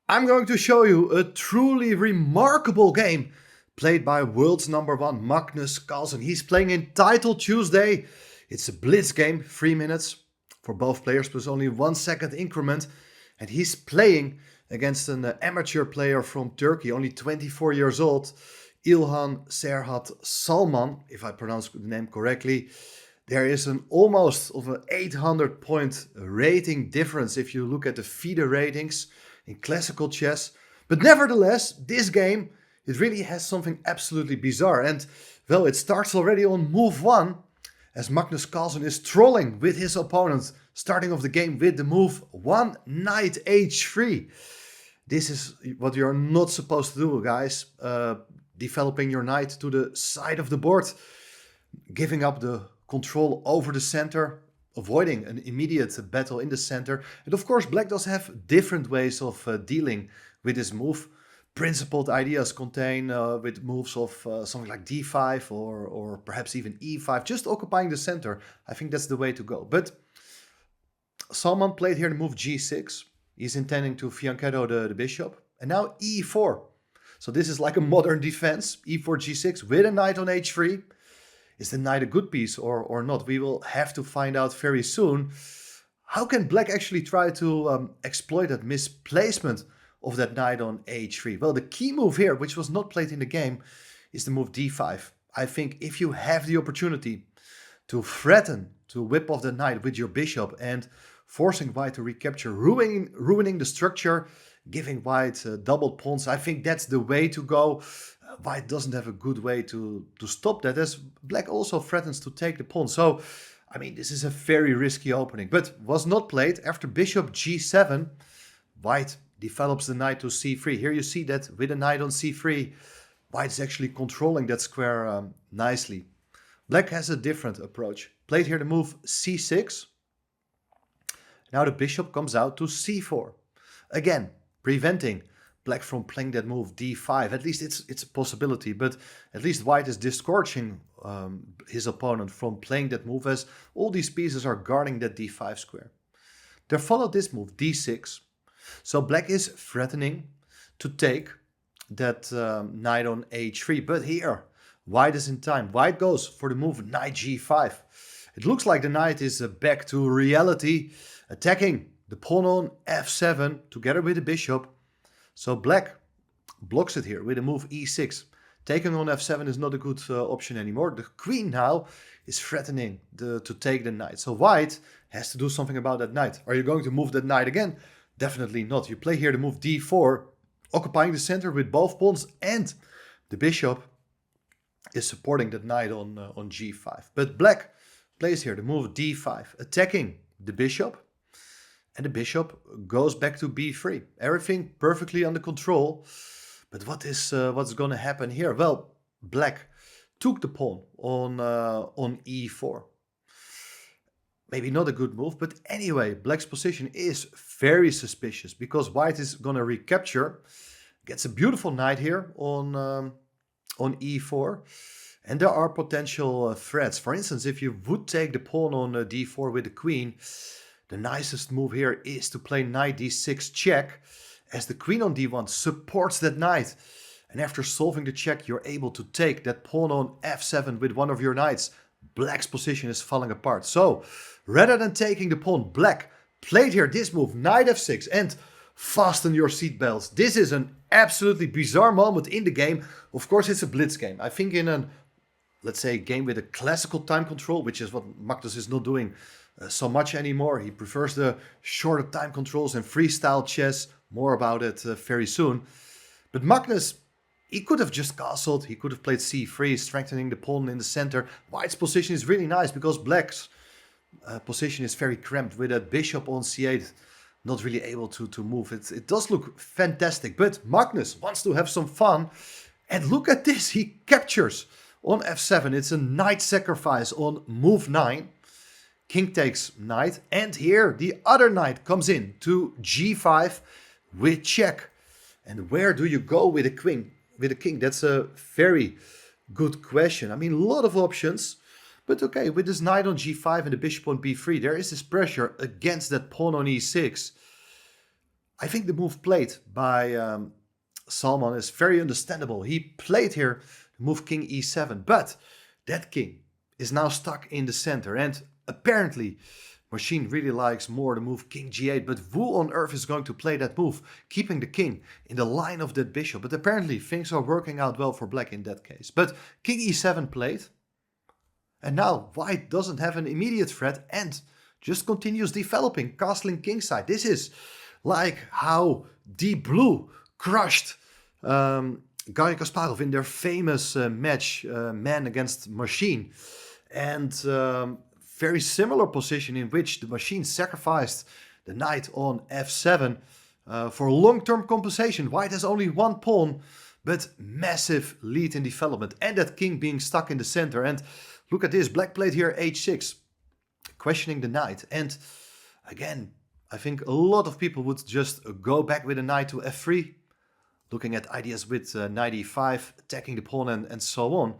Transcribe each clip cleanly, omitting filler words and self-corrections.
I'm going to show you a truly remarkable game played by world's #1 Magnus Carlsen. He's playing in Title Tuesday. It's a blitz game, 3 minutes for both players plus only 1 second increment. And he's playing against an amateur player from Turkey, only 24 years old, İlhan Serhat Salman, if I pronounce the name correctly. There is an almost of an 800 point rating difference if you look at the FIDE ratings in classical chess. But nevertheless, this game, it really has something absolutely bizarre. And well, it starts already on move 1 as Magnus Carlsen is trolling with his opponent, starting off the game with the move 1 knight h3. This is what you're not supposed to do, guys. Developing your knight to the side of the board, giving up the control over the center, avoiding an immediate battle in the center. And of course, black does have different ways of dealing with this move. Principled ideas contain with moves of something like d5 or perhaps even e5, just occupying the center. I think that's the way to go. But Salman played here the move g6. He's intending to fianchetto the bishop. And now e4. So this is like a modern defense. e4, g6 with a knight on h3. Is the knight a good piece or not? We will have to find out very soon. How can black actually try to exploit that misplacement of that knight on h3? Well, the key move here, which was not played in the game, is the move d5. I think if you have the opportunity to threaten to whip off the knight with your bishop and forcing white to recapture, ruining the structure, giving white doubled pawns, I think that's the way to go. White doesn't have a good way to stop that, as black also threatens to take the pawn. So, I mean, this is a very risky opening, but was not played. After bishop g7, white develops the knight to c3. Here you see that with a knight on c3, white is actually controlling that square nicely. Black has a different approach. Played here the move c6. Now the bishop comes out to c4. Again, preventing black from playing that move d5. At least it's a possibility, but at least white is discouraging his opponent from playing that move, as all these pieces are guarding that d5 square. There followed this move d6. So black is threatening to take that knight on h3, but here white is in time. White goes for the move knight g5. It looks like the knight is back to reality, attacking the pawn on f7 together with the bishop. So black blocks it here with a move e6. Taking on f7 is not a good option anymore. The queen now is threatening to take the knight. So white has to do something about that knight. Are you going to move that knight again? Definitely not. You play here the move d4, occupying the center with both pawns, and the bishop is supporting that knight on g5. But black plays here the move d5, attacking the bishop. And the bishop goes back to b3. Everything perfectly under control. But what's going to happen here? Well, black took the pawn on e4. Maybe not a good move, but anyway, black's position is very suspicious because white is going to recapture. Gets a beautiful knight here on e4. And there are potential threats. For instance, if you would take the pawn on d4 with the queen, the nicest move here is to play knight d6 check, as the queen on d1 supports that knight. And after solving the check, you're able to take that pawn on f7 with one of your knights. Black's position is falling apart. So, rather than taking the pawn, black played here this move, knight f6, and fasten your seatbelts. This is an absolutely bizarre moment in the game. Of course, it's a blitz game. I think in an, let's say, game with a classical time control, which is what Magnus is not doing so much anymore. He prefers the shorter time controls and freestyle chess. More about it very soon. But Magnus, he could have just castled. He could have played c3, strengthening the pawn in the center. White's position is really nice because black's position is very cramped with that bishop on c8. Not really able to move. It does look fantastic. But Magnus wants to have some fun. And look at this. He captures on f7. It's a knight sacrifice on move 9. King takes knight, and here the other knight comes in to g5 with check. And where do you go with a queen? With a king? That's a very good question. I mean, a lot of options, but okay, with this knight on g5 and the bishop on b3, there is this pressure against that pawn on e6. I think the move played by Salman is very understandable. He played here the move king e7, but that king is now stuck in the center, and apparently Machine really likes more the move king g8, but who on earth is going to play that move, keeping the king in the line of that bishop? But apparently things are working out well for black in that case. But king e7 played, and now white doesn't have an immediate threat and just continues developing, castling kingside. This is like how Deep Blue crushed Garry Kasparov in their famous match, Man against Machine. And very similar position in which the Machine sacrificed the knight on f7 for long-term compensation. White has only one pawn, but massive lead in development. And that king being stuck in the center. And look at this, black played here h6, questioning the knight. And again, I think a lot of people would just go back with a knight to f3, looking at ideas with knight e5, attacking the pawn and so on.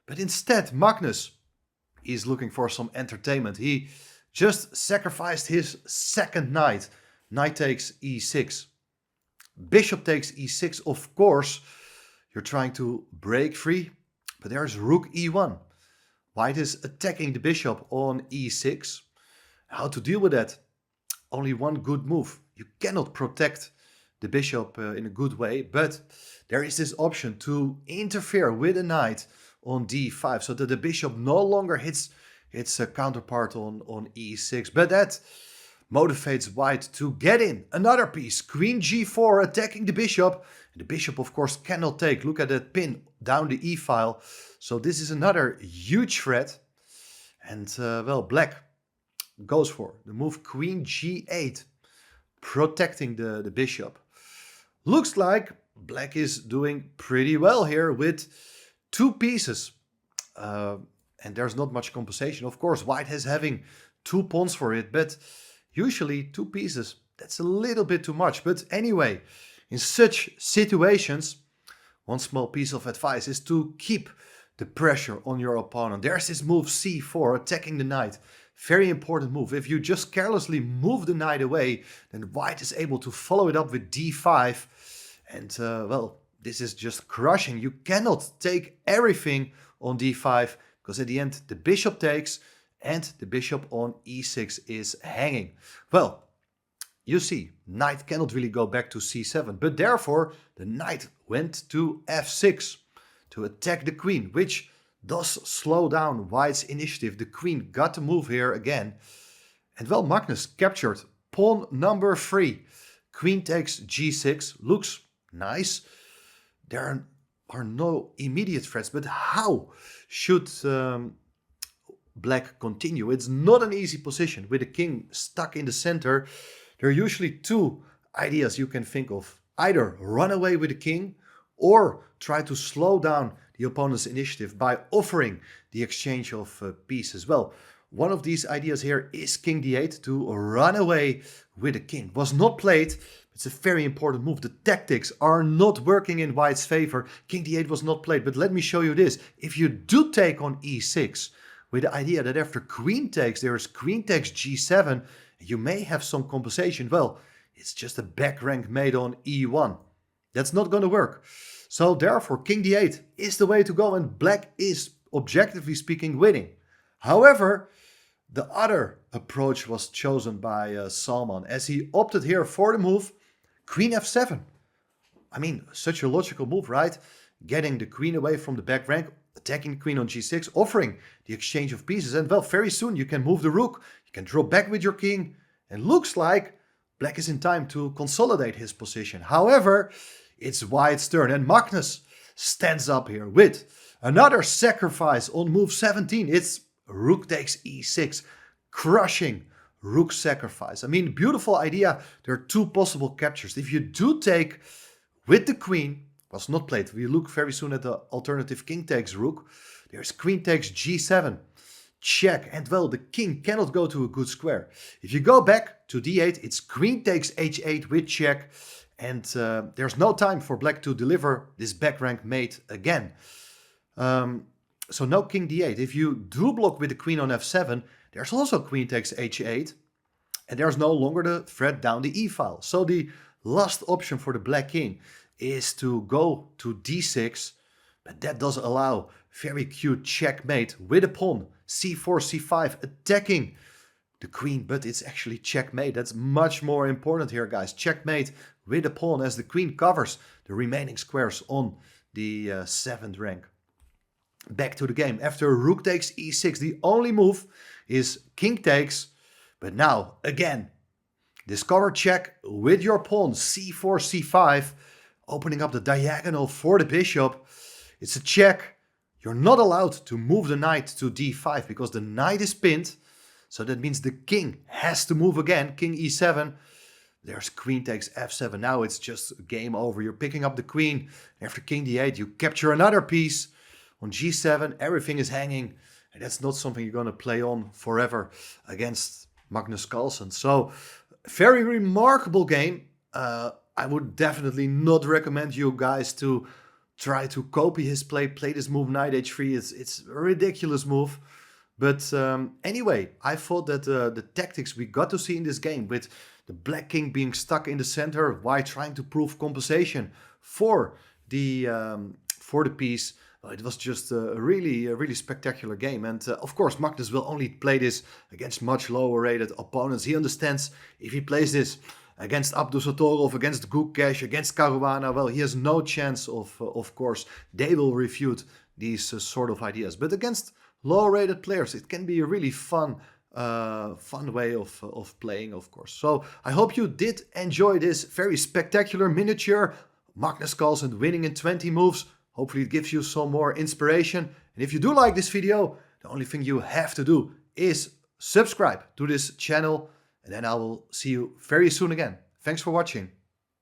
But instead, Magnus is looking for some entertainment. He just sacrificed his second knight. Knight takes e6. Bishop takes e6. Of course, you're trying to break free, but there's rook e1. White is attacking the bishop on e6. How to deal with that? Only one good move. You cannot protect the bishop in a good way, but there is this option to interfere with a knight on d5 so that the bishop no longer hits its counterpart on e6. But that motivates white to get in another piece. Queen g4 attacking the bishop. The bishop, of course, cannot take. Look at that pin down the e-file. So this is another huge threat. And, well, black goes for the move queen g8, protecting the bishop. Looks like black is doing pretty well here with two pieces. And there's not much compensation. Of course, white is having two pawns for it, but usually two pieces, that's a little bit too much. But anyway, in such situations, one small piece of advice is to keep the pressure on your opponent. There's this move c4, attacking the knight. Very important move. If you just carelessly move the knight away, then white is able to follow it up with d5. And, well, this is just crushing. You cannot take everything on d5, because at the end the bishop takes and the bishop on e6 is hanging. Well, you see, knight cannot really go back to c7, but therefore the knight went to f6 to attack the queen, which does slow down white's initiative. The queen got to move here again. And well, Magnus captured pawn number 3. Queen takes g6, looks nice. There are no immediate threats, but how should black continue? It's not an easy position with the king stuck in the center. There are usually two ideas you can think of. Either run away with the king or try to slow down the opponent's initiative by offering the exchange of pieces. Well, one of these ideas here is king d8 to run away with the king. Was not played. It's a very important move. The tactics are not working in white's favor. King d8 was not played, but let me show you this. If you do take on e6 with the idea that after queen takes, there is queen takes g7, you may have some compensation. Well, it's just a back rank made on e1. That's not going to work. So therefore, king d8 is the way to go, and black is, objectively speaking, winning. However, the other approach was chosen by Salman, as he opted here for the move queen f7. I mean, such a logical move, right? Getting the queen away from the back rank, attacking the queen on g6, offering the exchange of pieces. And well, very soon you can move the rook, you can draw back with your king. And looks like black is in time to consolidate his position. However, it's white's turn, and Magnus stands up here with another sacrifice on move 17. It's rook takes e6, crushing rook sacrifice. I mean, beautiful idea. There are two possible captures. If you do take with the queen, was not played. We look very soon at the alternative king takes rook. There's queen takes g7, check. And well, the king cannot go to a good square. If you go back to d8, it's queen takes h8 with check. And there's no time for black to deliver this back rank mate again. So no king d8. If you do block with the queen on f7, there's also queen takes h8. And there's no longer the threat down the e-file. So the last option for the black king is to go to d6, but that does allow very cute checkmate with a pawn, c4, c5, attacking the queen, but it's actually checkmate. That's much more important here, guys. Checkmate with a pawn as the queen covers the remaining squares on the 7th rank. Back to the game. After rook takes e6, the only move is king takes, but now, again, discover check with your pawn, c4, c5, opening up the diagonal for the bishop. It's a check. You're not allowed to move the knight to d5 because the knight is pinned. So that means the king has to move again. King e7. There's queen takes f7. Now it's just game over. You're picking up the queen. After king d8, you capture another piece. On g7, everything is hanging. And that's not something you're going to play on forever against Magnus Carlsen. So, very remarkable game. I would definitely not recommend you guys to try to copy his play this move knight h3. It's a ridiculous move. But anyway, I thought that the tactics we got to see in this game, with the black king being stuck in the center while trying to prove compensation for the piece, it was just a really spectacular game. And of course, Magnus will only play this against much lower rated opponents. He understands if he plays this against Abdusattorov, against Gukesh, against Caruana, well, he has no chance of course. They will refute these sort of ideas. But against low-rated players, it can be a really fun way of playing, of course. So I hope you did enjoy this very spectacular miniature Magnus Carlsen winning in 20 moves. Hopefully it gives you some more inspiration. And if you do like this video, the only thing you have to do is subscribe to this channel. And then I will see you very soon again. Thanks for watching.